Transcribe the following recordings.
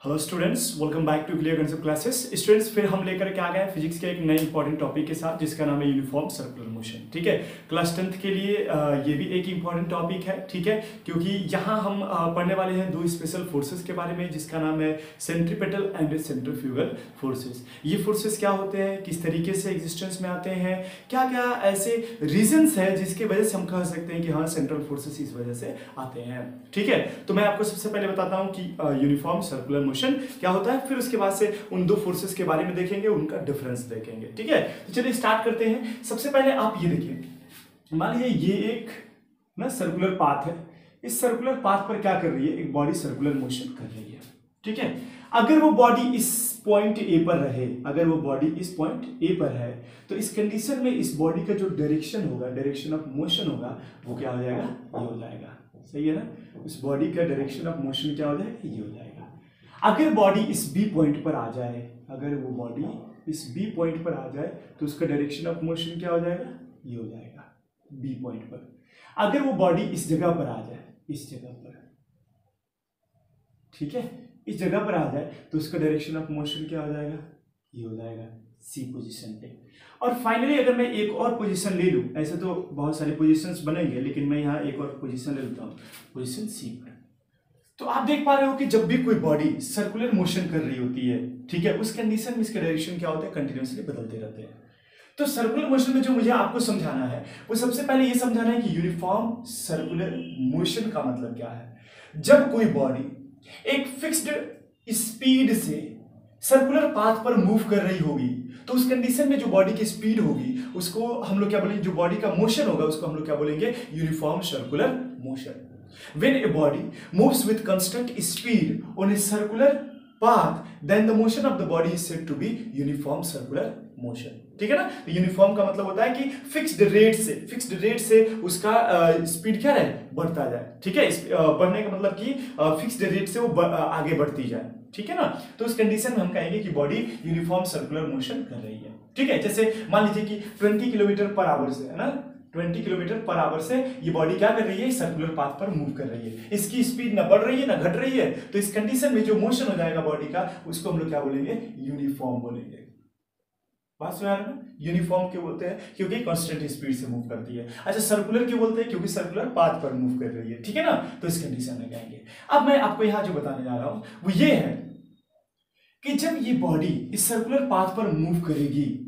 Hello students, welcome back to clear concept classes. Students, फिर हम लेकर के आ गए फिजिक्स के एक नए इंपॉर्टेंट टॉपिक के साथ जिसका नाम है यूनिफॉर्म सर्कुलर मोशन। ठीक है, क्लास 10th के लिए ये भी एक इंपॉर्टेंट टॉपिक है। ठीक है, क्योंकि यहाँ हम पढ़ने वाले हैं दो स्पेशल फोर्सेस के बारे में जिसका नाम है सेंट्रीपेटल एंड सेंट्रीफ्यूगल फोर्सेस। ये फोर्सेस क्या होते हैं, किस तरीके से एग्जिस्टेंस में आते हैं, क्या क्या ऐसे रीजंस है जिसके वजह से हम कह सकते हैं कि हाँ सेंट्रल फोर्सेस इस वजह से आते हैं। ठीक है, तो मैं आपको सबसे पहले बताता हूँ कि यूनिफॉर्म सर्कुलर मोशन क्या होता है, फिर उसके बाद से उन दो फोर्सेस के बारे में देखेंगे, उनका डिफरेंस देखेंगे। ठीक है, तो चलिए स्टार्ट करते हैं। सबसे पहले आप ये देखिए, मान लीजिए ये एक ना सर्कुलर पाथ है। इस सर्कुलर पाथ पर क्या कर रही है, एक बॉडी सर्कुलर मोशन कर रही है। ठीक है, अगर वो बॉडी इस पॉइंट ए पर रहे, अगर वो बॉडी इस पॉइंट ए पर है, तो इस कंडीशन में इस बॉडी का जो डायरेक्शन होगा, डायरेक्शन ऑफ मोशन होगा, वो क्या हो जाएगा, ये हो जाएगा। सही है ना, उस बॉडी का डायरेक्शन ऑफ मोशन क्या हो जाएगा, ये हो जाएगा। अगर बॉडी इस बी पॉइंट पर आ जाए, अगर वो बॉडी इस बी पॉइंट पर आ जाए, तो उसका डायरेक्शन ऑफ मोशन क्या हो जाएगा, ये हो जाएगा बी पॉइंट पर। अगर वो बॉडी इस जगह पर आ जाए, इस जगह पर, ठीक है, इस जगह पर आ जाए, तो उसका डायरेक्शन ऑफ मोशन क्या हो जाएगा, ये हो जाएगा सी पोजीशन पे। और फाइनली अगर मैं एक और पोजीशन ले लूं, ऐसे तो बहुत सारे पोजीशंस बनेंगे, लेकिन मैं यहाँ एक और पोजीशन ले लेता हूँ, पोजीशन सी पर। तो आप देख पा रहे हो कि जब भी कोई बॉडी सर्कुलर मोशन कर रही होती है, ठीक है, उस कंडीशन में इसके डायरेक्शन क्या होता है, कंटिन्यूअसली बदलते रहते हैं। तो सर्कुलर मोशन में जो मुझे आपको समझाना है, वो सबसे पहले ये समझाना है कि यूनिफॉर्म सर्कुलर मोशन का मतलब क्या है। जब कोई बॉडी एक फिक्स्ड स्पीड से सर्कुलर पाथ पर मूव कर रही होगी, तो उस कंडीशन में जो बॉडी की स्पीड होगी उसको हम लोग क्या बोलेंगे, जो बॉडी का मोशन होगा उसको हम लोग क्या बोलेंगे, uniform circular motion. When a body moves with constant speed on a circular path, then the motion of the body is said to be uniform circular motion. ठीक है ना, तो यूनिफॉर्म का मतलब होता है कि फिक्स्ड रेट से उसका स्पीड क्या रहे, बढ़ता जाए। ठीक है, बढ़ने का मतलब कि फिक्स्ड रेट से वो आगे बढ़ती जाए। ठीक है ना, तो उस कंडीशन में हम कहेंगे कि बॉडी यूनिफॉर्म सर्कुलर मोशन कर रही है। ठीक है, जैसे मान लीजिए कि 20 किलोमीटर पर आवर से, है ना, 20 किलोमीटर पर आवर से ये बॉडी क्या कर रही है, सर्कुलर पाथ पर मूव कर रही है। इसकी स्पीड ना बढ़ रही है ना घट रही है, तो इस कंडीशन में जो मोशन हो जाएगा बॉडी का, उसको हम लोग क्या बोलेंगे, यूनिफॉर्म बोलेंगे। बात समझ आ रहा है, यूनिफॉर्म क्यों बोलते हैं, क्योंकि कांस्टेंट स्पीड से मूव करती है। अच्छा, सर्कुलर क्यों बोलते हैं, क्योंकि सर्कुलर पाथ पर मूव कर रही है। ठीक है ना, तो इस कंडीशन में कहेंगे। अब मैं आपको यहां जो बताने जा रहा हूं वो ये है कि जब ये बॉडी इस सर्कुलर पाथ पर मूव करेगी,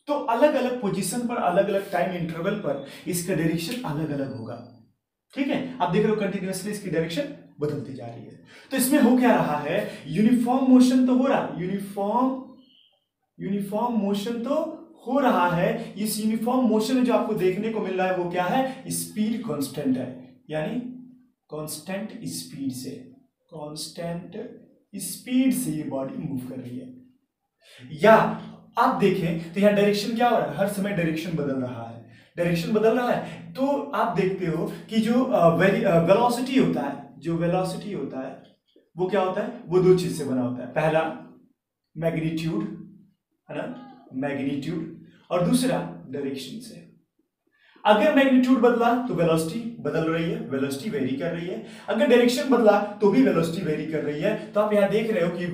तो अलग अलग पोजीशन पर, अलग अलग टाइम इंटरवल पर इसका डायरेक्शन अलग अलग होगा। ठीक है, आप देख रहे हो कंटिन्यूअसली इसकी डायरेक्शन बदलती जा रही है। तो इसमें हो क्या रहा है, यूनिफॉर्म मोशन तो हो रहा है, यूनिफॉर्म मोशन तो हो रहा है। इस यूनिफॉर्म मोशन में जो आपको देखने को मिल रहा है वो क्या है, स्पीड कांस्टेंट है, यानी कांस्टेंट स्पीड से ये बॉडी मूव कर रही है। या आप देखें तो यहां डायरेक्शन क्या हो रहा है, हर समय डायरेक्शन बदल रहा है। तो आप देखते हो कि जो वेलोसिटी होता है वो क्या होता है, वो दो चीज से बना होता है। पहला मैग्नीट्यूड, है ना, मैग्नीट्यूड, और दूसरा डायरेक्शन से। अगर मैग्नीट्यूड बदला तो वेलोसिटी बदल रही है, वेलोसिटी वेरी कर रही है। अगर डायरेक्शन बदला तो भी वेलोसिटी वेरी कर रही है। तो आप यहां देख रहे हो कि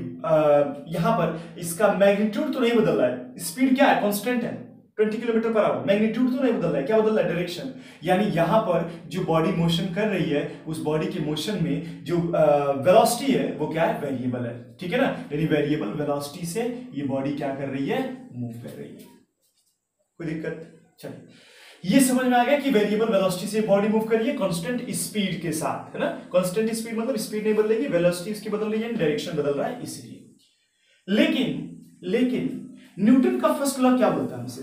यहां पर इसका मैग्नीट्यूड तो नहीं बदल रहा है, स्पीड क्या है, कांस्टेंट है 20 किलोमीटर पर आवर, मैग्नीट्यूड तो नहीं बदल रहा है, क्या बदल रहा है, डायरेक्शन। यानी यहां पर जो बॉडी मोशन कर रही है, उस बॉडी के मोशन में जो वेलोसिटी है वो क्या है, वेरिएबल है। ठीक है ना, यानी वेरिएबल वेलोसिटी से ये बॉडी क्या कर रही है, मूव कर रही है। कोई दिक्कत, चलिए ये समझ में आ गया कि वेरिएबल वेलोसिटी से बॉडी मूव कर रही है कांस्टेंट स्पीड के साथ, है ना। कांस्टेंट स्पीड मतलब स्पीड नहीं बदलेगी, वेलोसिटी उसकी बदल रही है, डायरेक्शन बदल रहा है, इसलिए। लेकिन न्यूटन का फर्स्ट लॉ क्या बोलता है हमसे,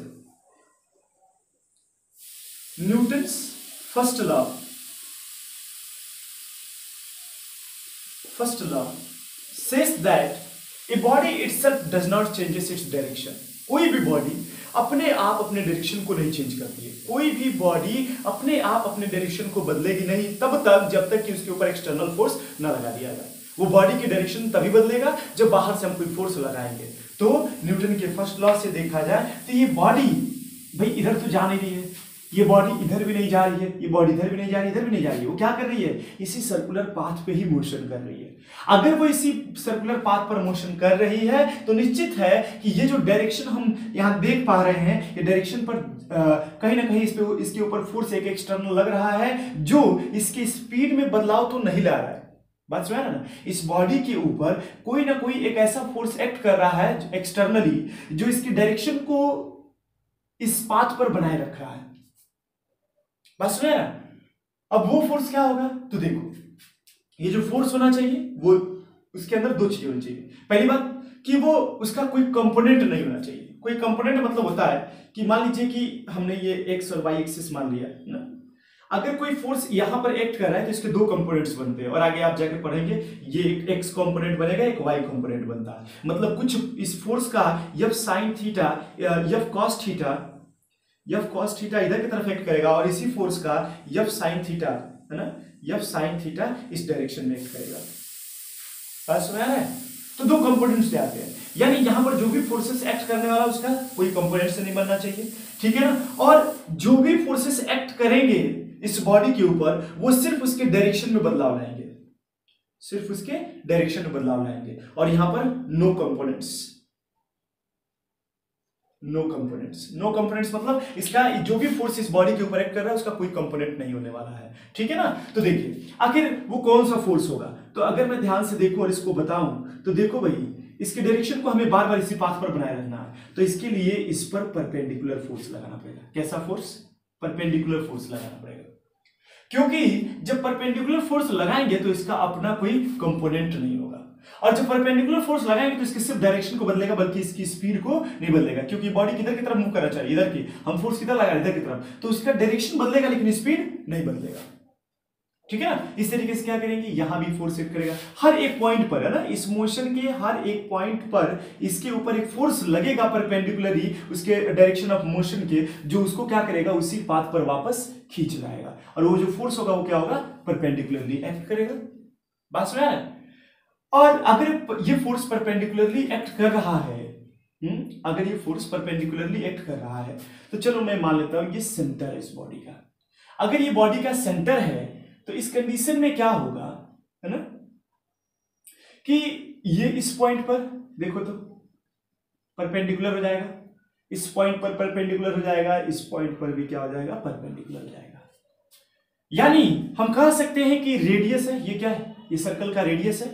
Newton's first law says that a body itself does not changes its direction. कोई भी बॉडी अपने आप अपने डायरेक्शन को नहीं चेंज करती है, कोई भी बॉडी अपने आप अपने डायरेक्शन को बदलेगी नहीं तब तक जब तक कि उसके ऊपर एक्सटर्नल फोर्स ना लगा दिया जाए। वो बॉडी की डायरेक्शन तभी बदलेगा जब बाहर से हम कोई फोर्स लगाएंगे। तो न्यूटन के फर्स्ट लॉ से देखा जाए तो ये बॉडी भाई इधर तो जा नहीं रही है, ये बॉडी इधर भी नहीं जा रही है, ये बॉडी इधर भी नहीं जा रही, इधर भी नहीं जा रही है, वो क्या कर रही है, इसी सर्कुलर पाथ पे ही मोशन कर रही है। अगर वो इसी सर्कुलर पाथ पर मोशन कर रही है तो निश्चित है कि ये जो डायरेक्शन हम यहाँ देख पा रहे हैं, ये डायरेक्शन पर कहीं ना कहीं इसके ऊपर फोर्स एक एक्सटर्नल लग रहा है जो इसकी स्पीड में बदलाव तो नहीं ला रहा है। बात समझ ना, इस बॉडी के ऊपर कोई ना कोई एक ऐसा फोर्स एक्ट कर रहा है एक्सटर्नली जो इसकी डायरेक्शन को इस पाथ पर बनाए रख रहा है। बात समझ ना, अब वो फोर्स क्या होगा, तो देखो ये जो फोर्स होना चाहिए वो उसके अंदर दो चीजें होनी चाहिए। पहली बात कि वो उसका कोई कंपोनेंट नहीं होना चाहिए। कोई कंपोनेंट मतलब होता है कि मान लीजिए कि हमने ये एक्स और वाई एक्सिस मान लिया ना, अगर कोई फोर्स यहां पर एक्ट कर रहा है तो इसके दो कंपोनेंट्स बनते हैं, और आगे आप जाके पढ़ेंगे ये एक एक्स कंपोनेंट बनेगा, एक वाई कंपोनेंट बनता है। मतलब कुछ इस फोर्स का F sine theta, F cos theta, F cos theta इधर की तरफ एक्ट करेगा, और इसी फोर्स का एफ साइन थीटा है ना, एफ साइन थीटा इस डायरेक्शन में एक्ट करेगा। बात समझ रहे हैं? तो दो कंपोनेंट्स से आते हैं, यानी यहां पर जो भी फोर्सेस एक्ट करने वाला उसका कोई कंपोनेंट से नहीं बनना चाहिए, ठीक है ना। और जो भी फोर्सेस एक्ट करेंगे इस बॉडी के ऊपर वो सिर्फ उसके डायरेक्शन में बदलाव लाएंगे, सिर्फ उसके डायरेक्शन में बदलाव लाएंगे। और यहां पर no components, no components, no components मतलब इसका जो भी फोर्स इस बॉडी के ऊपर एक्ट कर रहा है उसका कोई कंपोनेंट नहीं होने वाला है, ठीक है ना। तो देखिए आखिर वो कौन सा फोर्स होगा, तो अगर मैं ध्यान से देखूं और इसको बताऊं तो देखो भाई इसके डायरेक्शन को हमें बार बार इसी पाथ पर बनाए रखना है, तो इसके लिए इस पर परपेंडिकुलर फोर्स लगाना पड़ेगा। कैसा फोर्स, परपेंडिकुलर फोर्स लगाना पड़ेगा, क्योंकि जब परपेंडिकुलर फोर्स लगाएंगे तो इसका अपना कोई कंपोनेंट नहीं होगा, और जब परपेंडिकुलर फोर्स लगाएंगे तो इसकी सिर्फ डायरेक्शन को बदलेगा बल्कि इसकी स्पीड को नहीं बदलेगा, क्योंकि बॉडी किधर की तरफ मूव करना चाहिए, इधर की, हम फोर्स किधर लगा इधर की तरफ, तो उसका डायरेक्शन बदलेगा लेकिन स्पीड नहीं बदलेगा, ठीक है ना। इस तरीके से क्या करेंगे, यहां भी फोर्स एक्ट करेगा हर एक पॉइंट पर, है ना, इस मोशन के हर एक पॉइंट पर इसके ऊपर एक फोर्स लगेगा परपेंडिकुलरली उसके डायरेक्शन ऑफ मोशन के, जो उसको क्या करेगा उसी पाथ पर वापस खींच लाएगा, और वो जो फोर्स होगा वो क्या होगा, परपेंडिकुलरली एक्ट करेगा। बात समझ रहे हैं? और अगर ये फोर्स परपेंडिकुलरली एक्ट कर रहा है, अगर ये फोर्स परपेंडिकुलरली एक्ट कर रहा है तो चलो मैं मान लेता हूं ये सेंटर है इस बॉडी का। अगर ये बॉडी का सेंटर है तो इस कंडीशन में क्या होगा, है ना, कि ये इस पॉइंट पर देखो तो परपेंडिकुलर हो जाएगा, इस पॉइंट पर परपेंडिकुलर हो जाएगा, इस पॉइंट पर भी क्या हो जाएगा, परपेंडिकुलर हो जाएगा। यानी हम कह सकते हैं कि रेडियस है, ये क्या है, ये सर्कल का रेडियस है,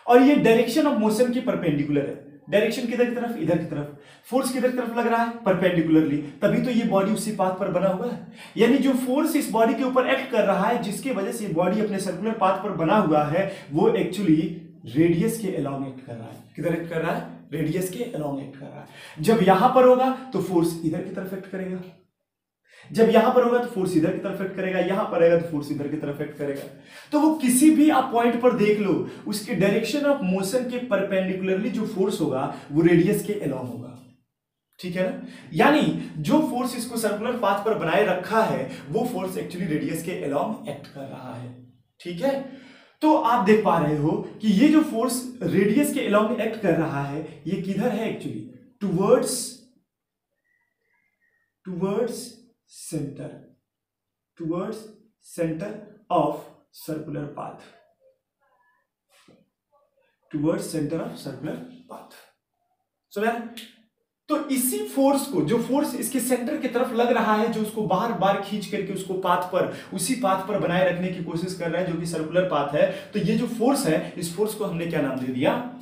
और ये डायरेक्शन ऑफ मोशन की परपेंडिकुलर है। डायरेक्शन किधर की तरफ, इधर की तरफ, फोर्स किधर की तरफ लग रहा है, परपेंडिकुलरली, तभी तो ये बॉडी उसी पाथ पर बना हुआ है। यानी जो फोर्स इस बॉडी के ऊपर एक्ट कर रहा है जिसकी वजह से ये बॉडी अपने सर्कुलर पाथ पर बना हुआ है, वो एक्चुअली रेडियस के अलोंग एक्ट कर रहा है। किधर एक्ट कर रहा है, रेडियस के अलोंग एक्ट कर रहा है। जब यहां पर होगा तो फोर्स इधर की तरफ एक्ट करेगा, जब यहां पर होगा तो फोर्स इधर की तरफ एक्ट करेगा, यहां पर आएगा तो फोर्स इधर की तरफ एक्ट करेगा। तो वो किसी भी आप पॉइंट पर देख लो, उसके डायरेक्शन ऑफ मोशन के परपेंडिकुलरली जो फोर्स होगा वो रेडियस के अलोंग होगा, ठीक है ना। यानी जो फोर्स इसको सर्कुलर पाथ पर बनाए रखा है वो फोर्स एक्चुअली रेडियस के अलोंग एक्ट कर रहा है, ठीक है। तो आप देख पा रहे हो कि ये जो फोर्स रेडियस के अलोंग एक्ट कर रहा है ये किधर है, actually towards centre of circular path, towards centre of circular path. समझा? तो इसी फोर्स को, जो फोर्स इसके सेंटर की तरफ लग रहा है, जो उसको बार बार खींच करके उसको पाथ पर, उसी पाथ पर बनाए रखने की कोशिश कर रहा है जो कि सर्कुलर पाथ है, तो ये जो फोर्स है इस फोर्स को हमने क्या नाम दे दिया,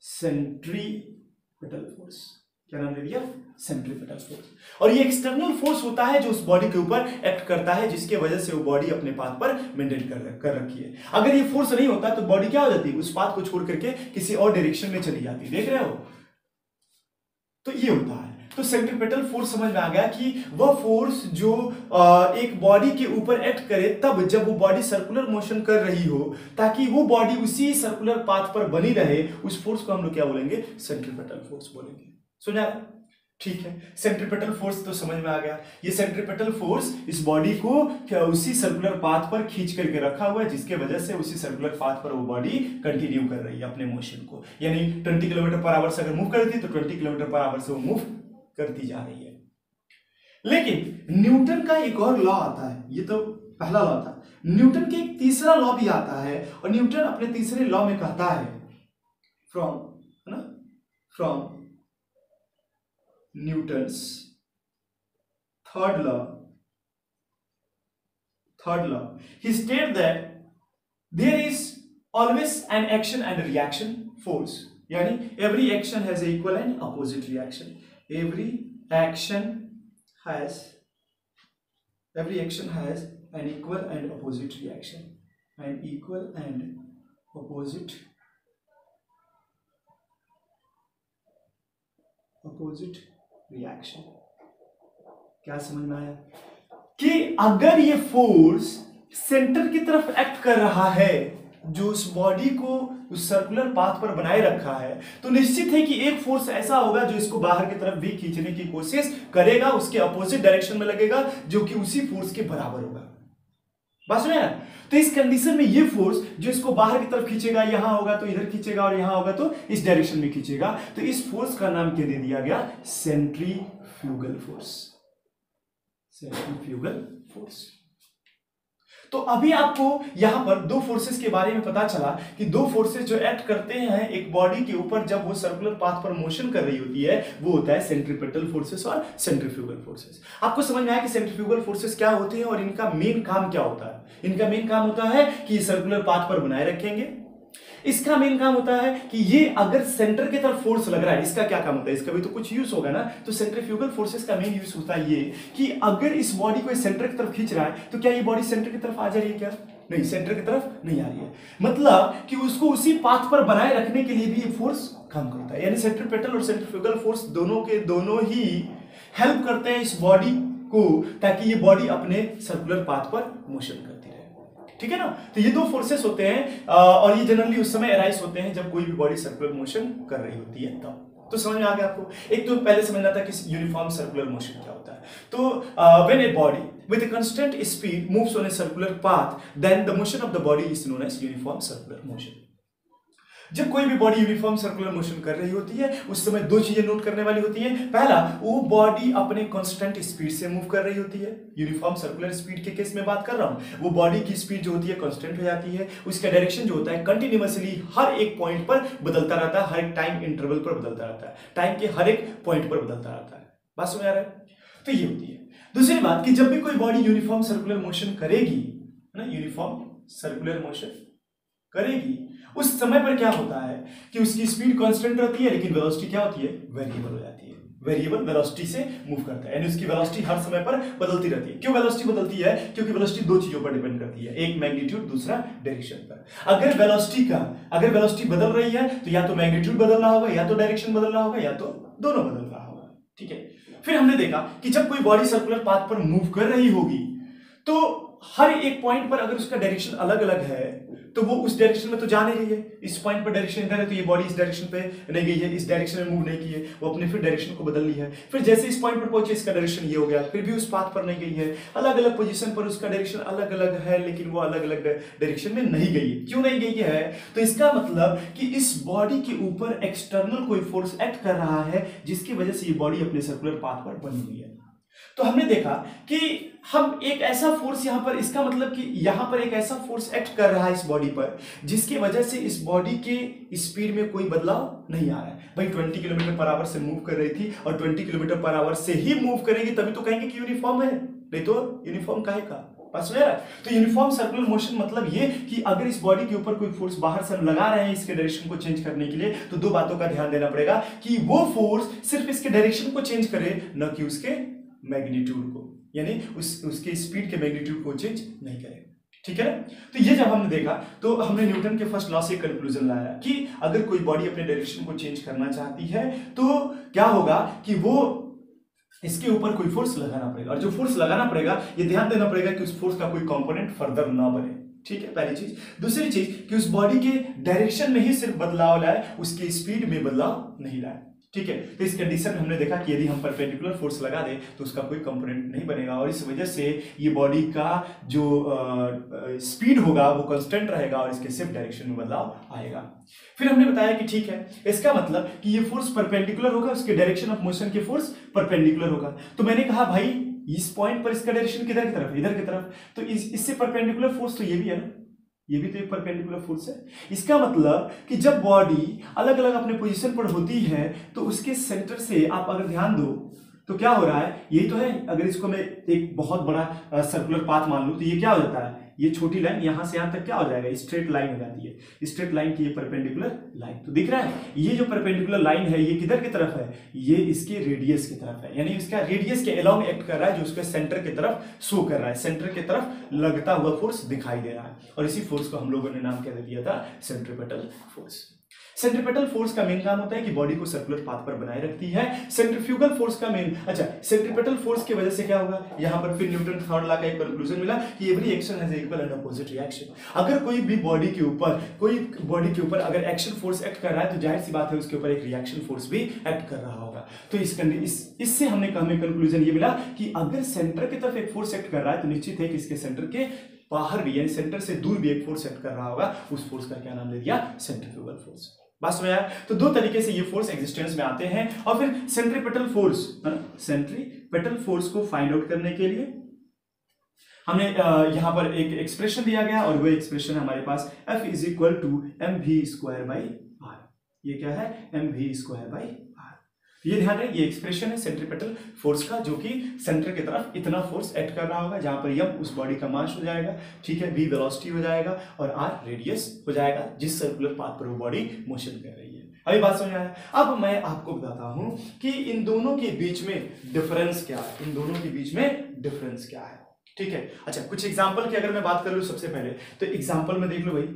सेंट्रीपिटल फोर्स। क्या नाम दे दिया, सेंट्रीपिटल फोर्स। और ये एक्सटर्नल फोर्स होता है जो उस बॉडी के ऊपर एक्ट करता है, जिसके वजह से वो बॉडी अपने पाथ पर मेंटेन कर रखी है। अगर ये फोर्स नहीं होता तो बॉडी क्या हो जाती है, उस पाथ को छोड़ करके किसी और डायरेक्शन में चली जाती है, देख रहे हो। तो ये होता है। तो सेंट्रीपिटल फोर्स समझ में आ गया कि वह फोर्स जो एक बॉडी के ऊपर एक्ट करे तब जब वो बॉडी सर्कुलर मोशन कर रही हो, ताकि वो बॉडी उसी सर्कुलर पाथ पर बनी रहे, उस फोर्स को हम लोग क्या बोलेंगे, सेंट्रीपिटल फोर्स बोलेंगे। सुना, ठीक है। सेंट्रीपिटल फोर्स तो समझ में आ गया। ये सेंट्रीपिटल फोर्स इस बॉडी को उसी सर्कुलर पाथ पर खींच करके रखा हुआ है, जिसके वजह से उसी सर्कुलर पाथ पर वो बॉडी कंटिन्यू कर रही है अपने मोशन को। यानी 20 किलोमीटर पर आवर से अगर मूव करती है तो 20 किलोमीटर पर आवर से वो मूव करती जा रही है। लेकिन न्यूटन का एक और लॉ आता है, ये तो पहला लॉ था, न्यूटन के एक तीसरा लॉ भी आता है, और न्यूटन अपने तीसरे लॉ में कहता है from Newton's third law he stated that there is always an action and a reaction force, यानी every action has an equal and opposite reaction. every action has an equal and opposite reaction. क्या समझ में आया कि अगर ये force centre की तरफ एक्ट कर रहा है, जो उस बॉडी को उस सर्कुलर पाथ पर बनाए रखा है, तो निश्चित है कि एक फोर्स ऐसा होगा जो इसको बाहर की तरफ भी खींचने की कोशिश करेगा, उसके अपोजिट डायरेक्शन में लगेगा, जो कि उसी फोर्स के बराबर होगा। बात सुनिए। तो इस कंडीशन में ये फोर्स जो इसको बाहर की तरफ खींचेगा, यहां होगा तो इधर खींचेगा, और यहां होगा तो इस डायरेक्शन में खींचेगा, तो इस फोर्स का नाम क्या दे दिया गया? Centrifugal force. तो अभी आपको यहां पर दो फोर्सेस के बारे में पता चला कि दो फोर्सेस जो एक्ट करते हैं एक बॉडी के ऊपर जब वो सर्कुलर पाथ पर मोशन कर रही होती है, वो होता है सेंट्रीपेटल फोर्सेस और सेंट्रीफ्यूगल फोर्सेस। आपको समझ में आया कि सेंट्रीफ्यूगल फोर्सेस क्या होते हैं और इनका मेन काम क्या होता है? इनका मेन काम होता है कि सर्कुलर पाथ पर बनाए रखेंगे। इसका मेन काम होता है कि ये अगर सेंटर की तरफ फोर्स लग रहा है, इसका क्या काम होता है? इसका भी तो कुछ यूज होगा ना। तो सेंट्रीफ्यूगल फोर्सेस का मेन यूज होता है ये कि अगर इस बॉडी को सेंटर की तरफ खींच रहा है, तो क्या ये बॉडी सेंटर की तरफ आ जा रही है? क्या नहीं, सेंटर की तरफ नहीं आ रही है। मतलब कि उसको उसी पाथ पर बनाए रखने के लिए भी ये फोर्स काम करता है। यानी सेंट्रीपेटल और सेंट्रीफ्यूगल फोर्स दोनों ही हेल्प करते हैं इस बॉडी को, ताकि ये बॉडी अपने सर्कुलर पाथ पर मोशन करती रहे। ठीक है ना। तो ये दो फोर्सेस होते हैं और ये जनरली उस समय अराइज होते हैं जब कोई भी बॉडी सर्कुलर मोशन कर रही होती है तब। तो समझ में आ गया आपको? एक तो पहले समझना था कि यूनिफॉर्म सर्कुलर मोशन क्या होता है। तो when a body with a constant speed moves on a circular path, then the motion of the body is known as uniform circular motion. जब कोई भी बॉडी यूनिफॉर्म सर्कुलर मोशन कर रही होती है, उस समय दो चीजें नोट करने वाली होती हैं। पहला, वो बॉडी अपने कांस्टेंट स्पीड से मूव कर रही होती है। यूनिफॉर्म सर्कुलर स्पीड के केस में बात कर रहा हूं, वो बॉडी की स्पीड जो होती है कांस्टेंट हो जाती है। उसका डायरेक्शन जो होता है कंटिन्यूअसली हर एक पॉइंट पर बदलता रहता है, हर एक टाइम इंटरवल पर बदलता रहता है, टाइम के हर एक पॉइंट पर बदलता रहता है। बात समझ आ रहा है? तो ये होती है। दूसरी बात कि जब भी कोई बॉडी यूनिफॉर्म सर्कुलर मोशन करेगी, है ना, यूनिफॉर्म सर्कुलर मोशन करेगी, उस समय पर क्या होता है कि उसकी स्पीड कांस्टेंट रहती है, लेकिन वेलोसिटी क्या होती है? वेरिएबल हो जाती है। वेरिएबल वेलोसिटी से मूव करता है, यानी उसकी वेलोसिटी हर समय पर बदलती रहती है। क्यों वेलोसिटी बदलती है? क्योंकि वेलोसिटी दो चीजों पर डिपेंड करती है, एक मैग्नीट्यूड, दूसरा डायरेक्शन पर। अगर वेलोसिटी बदल रही है तो या तो मैग्नीट्यूड बदल रहा होगा, या तो डायरेक्शन बदल रहा होगा, या तो दोनों बदल रहा होगा। ठीक है। फिर हमने देखा कि जब कोई बॉडी सर्कुलर पाथ पर मूव कर रही होगी, तो हर एक पॉइंट पर अगर उसका डायरेक्शन अलग अलग है, तो वो उस डायरेक्शन में तो जा नहीं रही है। इस पॉइंट पर डायरेक्शन इधर है, तो ये बॉडी इस डायरेक्शन पे नहीं गई है, इस डायरेक्शन में मूव नहीं की है, वो अपने फिर डायरेक्शन को बदल ली है। फिर जैसे इस पॉइंट पर पहुंचे, इसका डायरेक्शन ये हो गया, फिर भी उस पाथ पर नहीं गई है। अलग अलग पोजीशन पर उसका डायरेक्शन अलग अलग है, लेकिन वो अलग अलग डायरेक्शन में नहीं गई है। क्यों नहीं गई है? तो इसका मतलब कि इस बॉडी के ऊपर एक्सटर्नल कोई फोर्स एक्ट कर रहा है, जिसकी वजह से ये बॉडी अपने सर्कुलर पाथ पर बनी हुई है। तो हमने देखा कि हम एक ऐसा फोर्स यहां पर, इसका मतलब कि यहां पर एक ऐसा फोर्स एक्ट कर रहा है इस बॉडी पर, जिसकी वजह से इस बॉडी के स्पीड में कोई बदलाव नहीं आ रहा है। भाई 20 किलोमीटर पर आवर से मूव कर रही थी और 20 किलोमीटर पर आवर से ही मूव करेगी, तभी तो कहेंगे कि यूनिफॉर्म है, नहीं तो यूनिफॉर्म काहे का? बस मेरा। तो यूनिफॉर्म सर्कुलर मोशन मतलब ये कि अगर इस बॉडी के ऊपर कोई फोर्स बाहर से हम लगा रहे हैं इसके डायरेक्शन को चेंज करने के लिए, तो दो बातों का ध्यान देना पड़ेगा कि वो फोर्स सिर्फ इसके डायरेक्शन को चेंज करे, न कि उसके मैग्नीट्यूड को, यानी उसके स्पीड के मैग्नीट्यूड को चेंज नहीं करे। ठीक है ना। तो ये जब हमने देखा तो हमने न्यूटन के फर्स्ट लॉ से कंक्लूजन लाया कि अगर कोई बॉडी अपने डायरेक्शन को चेंज करना चाहती है, तो क्या होगा कि वो इसके ऊपर कोई फोर्स लगाना पड़ेगा, और जो फोर्स लगाना पड़ेगा, ये ध्यान देना पड़ेगा कि उस फोर्स का कोई कंपोनेंट फर्दर ना बने। ठीक है, पहली चीज। दूसरी चीज कि उस बॉडी के डायरेक्शन में ही सिर्फ बदलाव लाए, उसकी स्पीड में बदलाव नहीं लाए। ठीक है। तो इस कंडीशन में हमने देखा कि यदि हम परपेंडिकुलर फोर्स लगा दें तो उसका कोई कंपोनेंट नहीं बनेगा, और इस वजह से ये बॉडी का जो स्पीड होगा वो कांस्टेंट रहेगा और इसके सिर्फ डायरेक्शन में बदलाव आएगा। फिर हमने बताया कि ठीक है, इसका मतलब कि ये फोर्स परपेंडिकुलर होगा, उसके डायरेक्शन ऑफ मोशन के फोर्स परपेंडिकुलर होगा। तो मैंने कहा भाई इस पॉइंट पर इसका डायरेक्शन किधर की तरफ, इधर की तरफ, तो इससे परपेंडिकुलर फोर्स तो ये भी है ना, ये भी तो एक परपेंडिकुलर फोर्स है। इसका मतलब कि जब बॉडी अलग अलग अपने पोजीशन पर होती है तो उसके सेंटर से आप अगर ध्यान दो तो क्या हो रहा है, यही तो है। अगर इसको मैं एक बहुत बड़ा सर्कुलर पाथ मान लूं तो ये क्या हो जाता है, ये छोटी लाइन यहां से यहां तक क्या हो जाएगा, स्ट्रेट लाइन हो जाती है। स्ट्रेट लाइन की ये परपेंडिकुलर लाइन, तो दिख रहा है ये जो परपेंडिकुलर लाइन है ये किधर की तरफ है, ये इसके रेडियस की तरफ है, यानी इसका रेडियस के अलोंग एक्ट कर रहा है, जो उसके सेंटर की तरफ शो कर रहा है, सेंटर की तरफ लगता हुआ फोर्स दिखाई दे रहा है। और इसी फोर्स को हम लोगों ने नाम क्या दे दिया था, सेंट्रीपेटल फोर्स। सेंट्रीपेटल फोर्स का मेन काम होता है कि बॉडी को सर्कुलर पाथ पर बनाए रखती है। सेंट्रीफ्यूगल फोर्स का मेन, अच्छा, सेंट्रीपेटल फोर्स की वजह से क्या होगा, यहां पर फिर न्यूटन थर्ड लॉ का एक कंक्लूजन मिला कि every action has equal and opposite reaction. अगर कोई भी बॉडी के ऊपर अगर एक्शन फोर्स एक्ट कर रहा है तो जाहिर सी बात है उसके ऊपर एक रिएक्शन फोर्स भी एक्ट कर रहा होगा। तो इससे हमें कंक्लूजन ये मिला कि अगर सेंटर की तरफ एक फोर्स एक्ट कर रहा है तो निश्चित है कि इसके सेंटर के बाहर भी, यानी सेंटर से दूर भी एक फोर्स एक्ट कर रहा होगा, उस फोर्स का क्या नाम दे दिया, सेंट्रीफ्यूगल फोर्स। बात समझ आया? तो दो तरीके से ये फोर्स एग्जिस्टेंस में आते हैं। और फिर सेंट्रीपेटल फोर्स को फाइंड आउट करने के लिए हमने यहां पर एक एक्सप्रेशन दिया गया और वो एक्सप्रेशन हमारे पास F is equal to mv²/r। ये क्या है, mv²/r। ये ध्यान रहे, ये एक्सप्रेशन है सेंट्रीपेटल फोर्स का, जो कि सेंटर की तरफ इतना फोर्स एक्ट कर रहा होगा, जहां पर m उस बॉडी का मास हो जाएगा, ठीक है, v वेलोसिटी हो जाएगा और r रेडियस हो जाएगा, जिस सर्कुलर पाथ पर वो बॉडी मोशन कर रही है। अभी बात समझ आया? अब मैं आपको बताता हूं कि इन दोनों के बीच में डिफरेंस क्या है, इन दोनों के बीच में डिफरेंस क्या है, ठीक है। अच्छा, कुछ एग्जाम्पल की अगर मैं बात कर लूं सबसे पहले, तो एग्जाम्पल में देख लो भाई,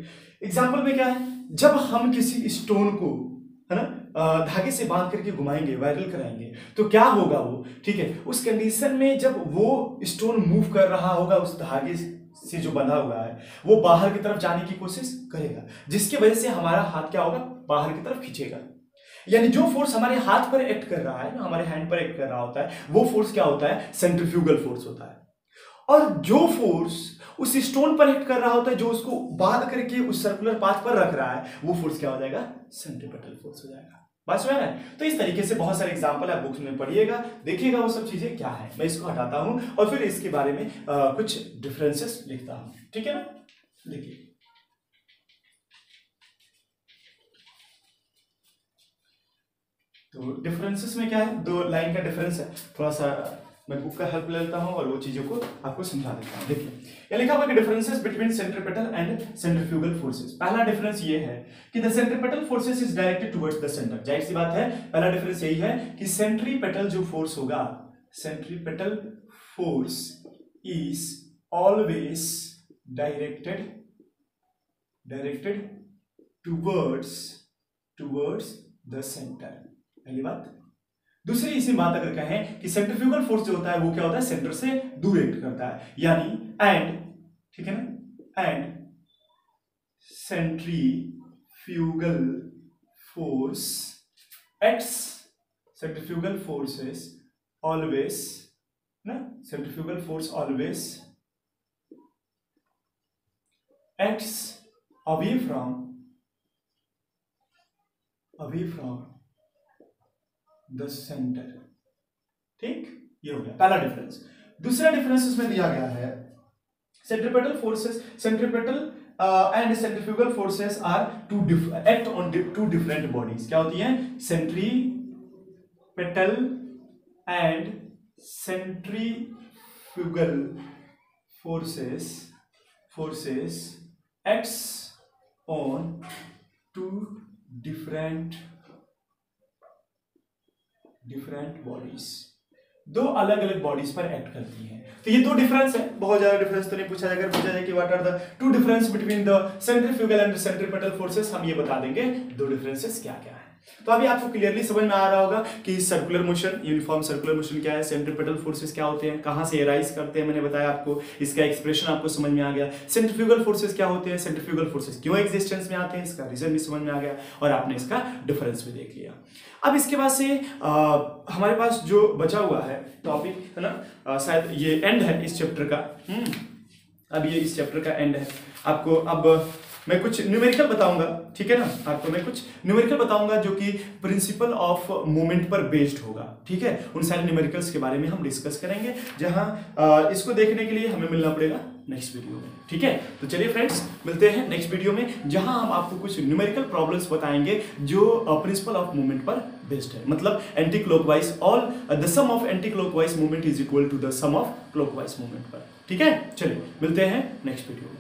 एग्जाम्पल में क्या है, जब हम किसी स्टोन को, है ना, धागे से बांध करके घुमाएंगे, वायरल कराएंगे, तो क्या होगा वो, ठीक है, उस कंडीशन में जब वो स्टोन मूव कर रहा होगा, उस धागे से जो बंधा हुआ है वो बाहर की तरफ जाने की कोशिश करेगा, जिसकी वजह से हमारा हाथ क्या होगा, बाहर की तरफ खींचेगा। यानी जो फोर्स हमारे हाथ पर एक्ट कर रहा है, जो हमारे हैंड पर एक्ट कर रहा होता है, वो फोर्स क्या होता है, सेंट्रीफ्यूगल फोर्स होता है। और जो फोर्स उस स्टोन पर एक्ट कर रहा होता है, जो उसको बांध करके उस सर्कुलर पाथ पर रख रहा है, वो फोर्स क्या हो जाएगा, सेंट्रीपेटल फोर्स हो जाएगा। बात समझ है? तो इस तरीके से बहुत सारे एग्जांपल आप बुक्स में पढ़िएगा, देखिएगा वो सब चीजें क्या है। मैं इसको हटाता हूं और फिर इसके बारे में कुछ डिफरेंसेस लिखता हूं, ठीक है ना। देखिए, तो डिफरेंसेस में क्या है, दो लाइन का डिफरेंस है, थोड़ा सा मैं बुक का हेल्प ले लेता हूं और वो चीजों को आपको समझा देता हूं। देखिए, ये लिखा हुआ है कि differences between centripetal and centrifugal forces. पहला डिफरेंस ये है कि the centripetal forces is directed towards the centre. जाहिर सी बात है, पहला डिफरेंस यही है कि सेंट्रीपेटल जो फोर्स होगा, centripetal force is always directed towards the centre. पहली बात। दूसरी इसी बात अगर कहें कि सेंट्रीफ्यूगल फोर्स जो होता है वो क्या होता है, सेंटर से दूर एक्ट करता है, यानी एंड, ठीक है ना, एंड सेंट्रीफ्यूगल फोर्सेस ऑलवेज ना, centrifugal force always acts away from the centre. ठीक, ये हो गया पहला डिफरेंस। दूसरा डिफरेंस इसमें दिया गया है, centripetal and centrifugal forces are act on two different bodies. क्या होती है, centripetal and centrifugal forces acts on two different bodies, दो अलग अलग बॉडीज पर एक्ट करती हैं। तो ये दो डिफरेंस है, बहुत ज्यादा डिफरेंस तो नहीं पूछा जाएगा, पूछा जाए कि what are the two difference between the centrifugal and centripetal forces, हम ये बता देंगे दो डिफरेंसेस क्या क्या है। तो अभी आपको क्लियरली समझ में आ रहा होगा कि circular motion, uniform circular motion क्या है, सेंट्रीपेटल फोर्सेस क्या होते हैं, कहां से राइज करते हैं, मैंने बताया आपको, इसका एक्सप्रेशन आपको समझ में आ गया। सेंट्रीफ्यूगल फोर्सेस क्या होते हैं, सेंट्रीफ्यूगल फोर्सेस क्यों एग्जिस्टेंस में आते हैं, इसका रीजन भी समझ में आ गया और आपने इसका डिफरेंस भी देख लिया। अब इसके बाद से हमारे पास जो बचा हुआ है टॉपिक, है ना, शायद ये एंड है इस चैप्टर का। अब ये इस चैप्टर का एंड है। आपको अब मैं कुछ न्यूमेरिकल बताऊंगा, ठीक है ना, आपको मैं कुछ न्यूमेरिकल बताऊंगा जो कि प्रिंसिपल ऑफ मूवमेंट पर बेस्ड होगा, ठीक है। उन सारे न्यूमेरिकल्स के बारे में हम डिस्कस करेंगे, जहां इसको देखने के लिए हमें मिलना पड़ेगा नेक्स्ट वीडियो में, ठीक है। तो चलिए फ्रेंड्स, मिलते हैं नेक्स्ट वीडियो में, जहां हम आपको कुछ न्यूमेरिकल प्रॉब्लम्स बताएंगे जो प्रिंसिपल ऑफ मूवमेंट पर बेस्ड है। मतलब anti clockwise, all the sum of anti clockwise movement is equal to the sum of clockwise movement पर, ठीक है। चलिए मिलते हैं नेक्स्ट वीडियो में।